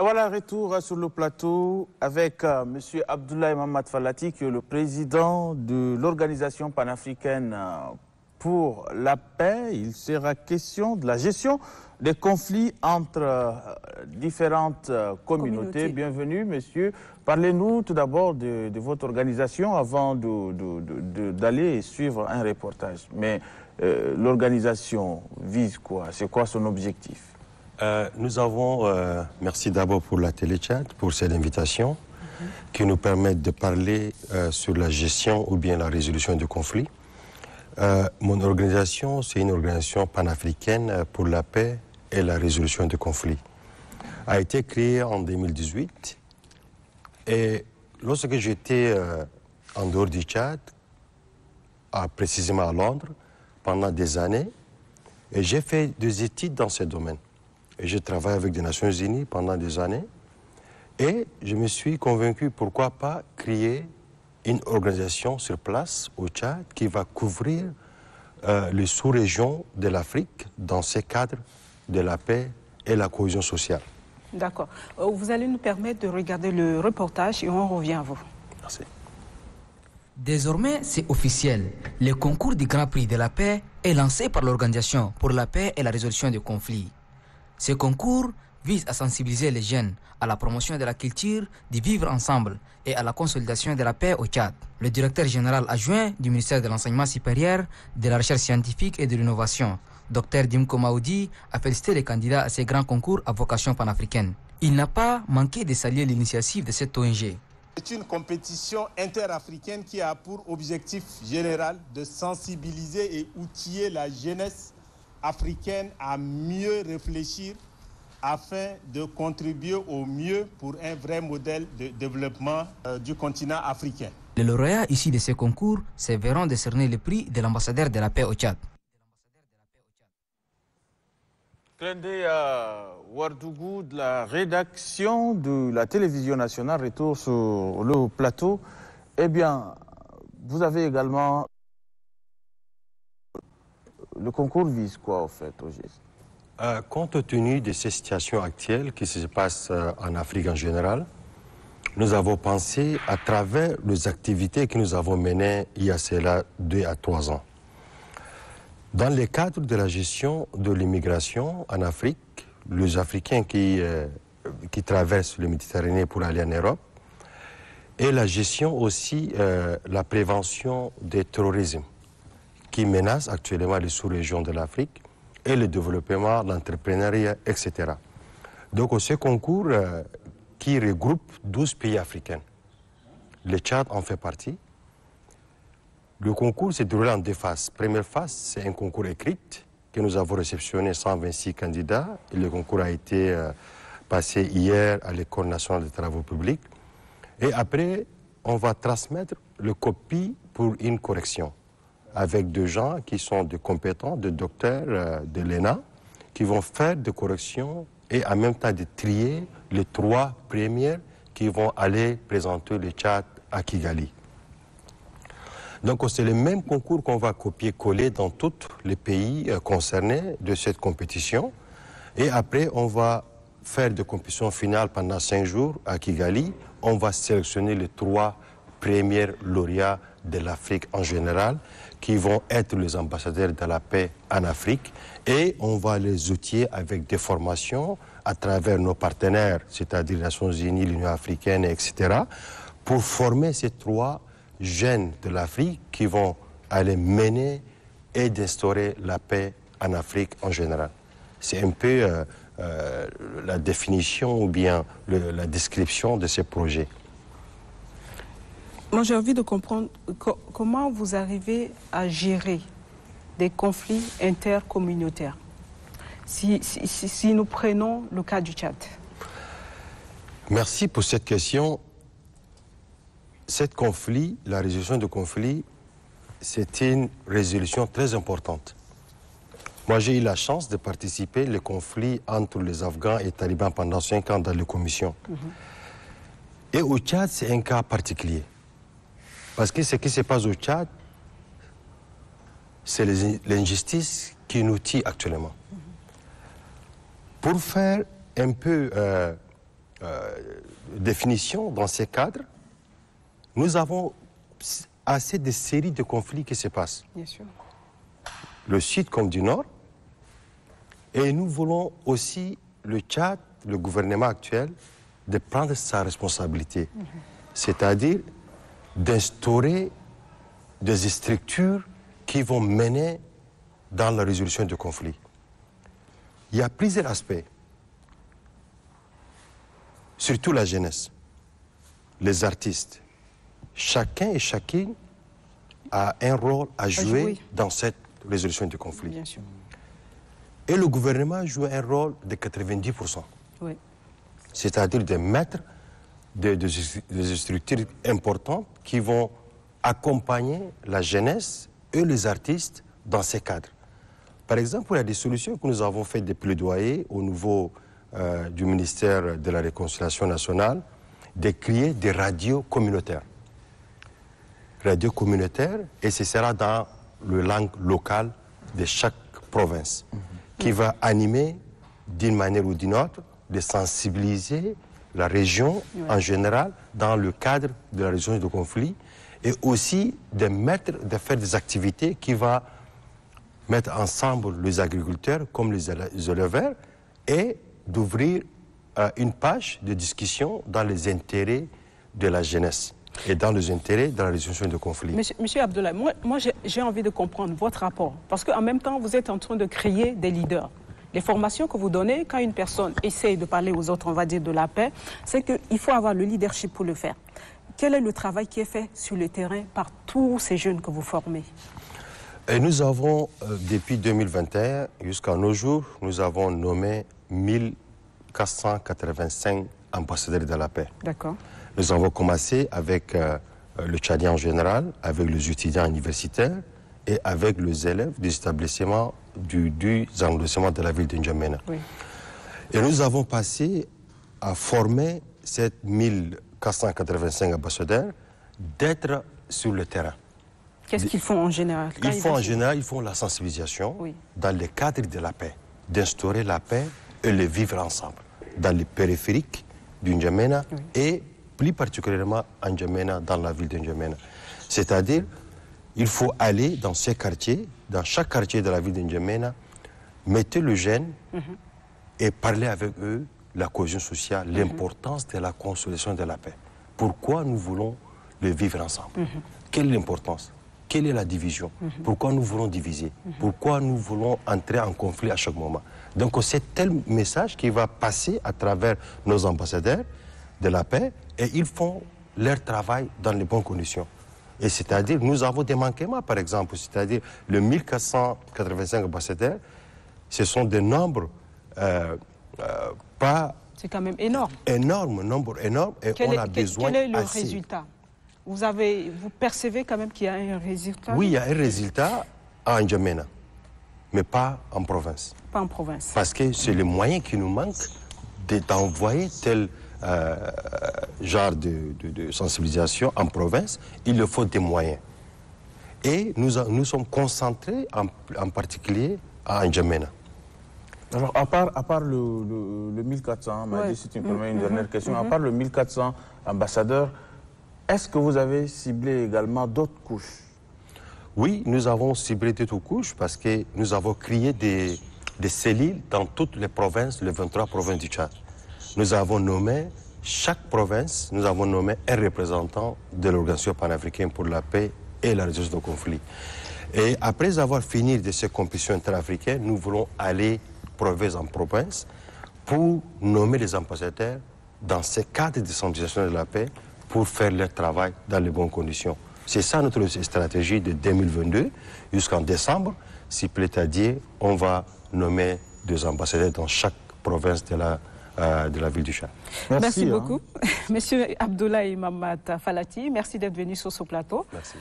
Voilà, retour sur le plateau avec M. Abdoulaye Mamad Falati, qui est le président de l'Organisation panafricaine pour la paix. Il sera question de la gestion des conflits entre différentes communautés. Bienvenue, monsieur. Parlez-nous tout d'abord de votre organisation avant d'aller suivre un reportage. Mais l'organisation vise quoi? C'est quoi son objectif? Nous avons, merci d'abord pour la Télé-Tchad, pour cette invitation qui nous permet de parler sur la gestion ou bien la résolution du conflit. Mon organisation, c'est une organisation panafricaine pour la paix et la résolution du conflit. A été créée en 2018 et lorsque j'étais en dehors du Tchad, précisément à Londres, pendant des années, et j'ai fait des études dans ce domaine. Et je travaille avec les Nations Unies pendant des années. Et je me suis convaincu, pourquoi pas créer une organisation sur place au Tchad qui va couvrir les sous-régions de l'Afrique dans ce cadre de la paix et la cohésion sociale. D'accord. Vous allez nous permettre de regarder le reportage et on revient à vous. Merci. Désormais, c'est officiel. Le concours du Grand Prix de la paix est lancé par l'Organisation pour la paix et la résolution des conflits. Ce concours vise à sensibiliser les jeunes à la promotion de la culture, du vivre ensemble et à la consolidation de la paix au Tchad. Le directeur général adjoint du ministère de l'Enseignement supérieur, de la Recherche scientifique et de l'Innovation, Dr Dimko Maoudi, a félicité les candidats à ces grands concours à vocation panafricaine. Il n'a pas manqué de saluer l'initiative de cette ONG. C'est une compétition interafricaine qui a pour objectif général de sensibiliser et outiller la jeunesse africaine à mieux réfléchir afin de contribuer au mieux pour un vrai modèle de développement du continent africain. Les lauréats issus de ce concours se verront décerner le prix de l'ambassadeur de la paix au Tchad. Clendé Ouardougou de la rédaction de la télévision nationale, retour sur le plateau. Eh bien, vous avez également... Le concours vise quoi, au fait, au GIS? Compte tenu de ces situations actuelles qui se passent en Afrique en général, nous avons pensé à travers les activités que nous avons menées il y a cela 2 à 3 ans. Dans le cadre de la gestion de l'immigration en Afrique, les Africains qui traversent le Méditerranée pour aller en Europe, et la gestion aussi, la prévention du terrorisme qui menace actuellement les sous-régions de l'Afrique et le développement, l'entrepreneuriat, etc. Donc ce concours qui regroupe 12 pays africains. Le Tchad en fait partie. Le concours s'est déroulé en 2 phases. Première phase, c'est un concours écrit que nous avons réceptionné 126 candidats. Et le concours a été passé hier à l'École nationale des travaux publics. Et après, on va transmettre le copie pour une correction avec des gens qui sont des compétents, des docteurs de l'ENA, qui vont faire des corrections et en même temps de trier les 3 premiers qui vont aller présenter le Tchad à Kigali. Donc c'est le même concours qu'on va copier-coller dans tous les pays concernés de cette compétition. Et après, on va faire des compétitions finales pendant 5 jours à Kigali. On va sélectionner les 3 premiers lauréats de l'Afrique en général, qui vont être les ambassadeurs de la paix en Afrique. Et on va les outiller avec des formations à travers nos partenaires, c'est-à-dire les Nations Unies, l'Union africaine, etc., pour former ces 3 jeunes de l'Afrique qui vont aller mener et d'instaurer la paix en Afrique en général. C'est un peu la définition ou bien la description de ces projets. Moi, j'ai envie de comprendre comment vous arrivez à gérer des conflits intercommunautaires. Si nous prenons le cas du Tchad. Merci pour cette question. Cet conflit, la résolution du conflit, c'est une résolution très importante. Moi, j'ai eu la chance de participer au conflit entre les Afghans et les talibans pendant 5 ans dans les commissions. Et au Tchad, c'est un cas particulier. Parce que ce qui se passe au Tchad, c'est l'injustice qui nous tue actuellement. Pour faire un peu définition, dans ces cadres, nous avons assez de séries de conflits qui se passent. Bien sûr. Le sud comme du nord. Et nous voulons aussi, le Tchad, le gouvernement actuel, de prendre sa responsabilité. C'est-à-dire d'instaurer des structures qui vont mener dans la résolution du conflit. Il y a plusieurs aspects. Surtout la jeunesse, les artistes. Chacun et chacune a un rôle à jouer dans cette résolution du conflit. Bien sûr. Et le gouvernement joue un rôle de 90%. Oui. C'est-à-dire de mettre des structures importantes qui vont accompagner la jeunesse et les artistes dans ces cadres. Par exemple, il y a des solutions que nous avons fait des plaidoyers au niveau du ministère de la Réconciliation nationale, de créer des radios communautaires. Radio communautaire, et ce sera dans la langue locale de chaque province, qui va animer d'une manière ou d'une autre, de sensibiliser la région en général dans le cadre de la résolution du conflit, et aussi de faire des activités qui vont mettre ensemble les agriculteurs comme les éleveurs et d'ouvrir une page de discussion dans les intérêts de la jeunesse et dans les intérêts de la résolution du conflit. Monsieur Abdoulaye, moi j'ai envie de comprendre votre rapport, parce qu'en même temps, vous êtes en train de créer des leaders. Les formations que vous donnez, quand une personne essaye de parler aux autres, on va dire, de la paix, c'est qu'il faut avoir le leadership pour le faire. Quel est le travail qui est fait sur le terrain par tous ces jeunes que vous formez? Et nous avons, depuis 2021 jusqu'à nos jours, nous avons nommé 1485 ambassadeurs de la paix. D'accord. Nous avons commencé avec le Tchadien en général, avec les étudiants universitaires et avec les élèves des établissements du arrondissement de la ville de N'Djamena. Oui. Et nous avons passé à former ces 1485 ambassadeurs d'être sur le terrain. Qu'est-ce qu'ils font en général? Ils font la sensibilisation dans le cadre de la paix, d'instaurer la paix et le vivre ensemble, dans les périphériques du N'Djamena et plus particulièrement en N'Djamena, dans la ville de N'Djamena. C'est-à-dire, il faut aller dans ces quartiers, dans chaque quartier de la ville de N'Djamena, mettre les jeunes et parler avec eux la cohésion sociale, l'importance de la consolidation de la paix. Pourquoi nous voulons le vivre ensemble? Quelle est l'importance? Quelle est la division? Pourquoi nous voulons diviser? Pourquoi nous voulons entrer en conflit à chaque moment? Donc c'est tel message qui va passer à travers nos ambassadeurs de la paix et ils font leur travail dans les bonnes conditions. Et c'est-à-dire, nous avons des manquements, par exemple, c'est-à-dire le 1485 ambassadeurs, ce sont des nombres pas... C'est quand même énorme. Énorme, nombre énorme, et on a besoin Quel est le assez. résultat? Vous percevez quand même qu'il y a un résultat? Oui, il y a un résultat en N'Djamena, mais pas en province. Pas en province. Parce que c'est le moyen qui nous manque d'envoyer tel genre de sensibilisation en province. Il le faut des moyens. Et nous sommes concentrés en particulier à N'Djamena. Alors, à part le 1400, si tu me permets une dernière question, à part le 1400 ambassadeurs, est-ce que vous avez ciblé également d'autres couches? Oui, nous avons ciblé d'autres couches parce que nous avons créé des cellules dans toutes les provinces, les 23 provinces du Tchad. Nous avons nommé, chaque province, nous avons nommé un représentant de l'Organisation panafricaine pour la paix et la résolution du conflit. Et après avoir fini de ces compétitions interafricaines, nous voulons aller province en province pour nommer les ambassadeurs dans ces cadres de sensibilisation de la paix pour faire leur travail dans les bonnes conditions. C'est ça notre stratégie de 2022 jusqu'en décembre. Si plaît à dire, on va nommer 2 ambassadeurs dans chaque province de la ville du Tchad. Merci beaucoup. Monsieur Abdoulaye Mamad Falati, merci d'être venu sur ce plateau. Merci.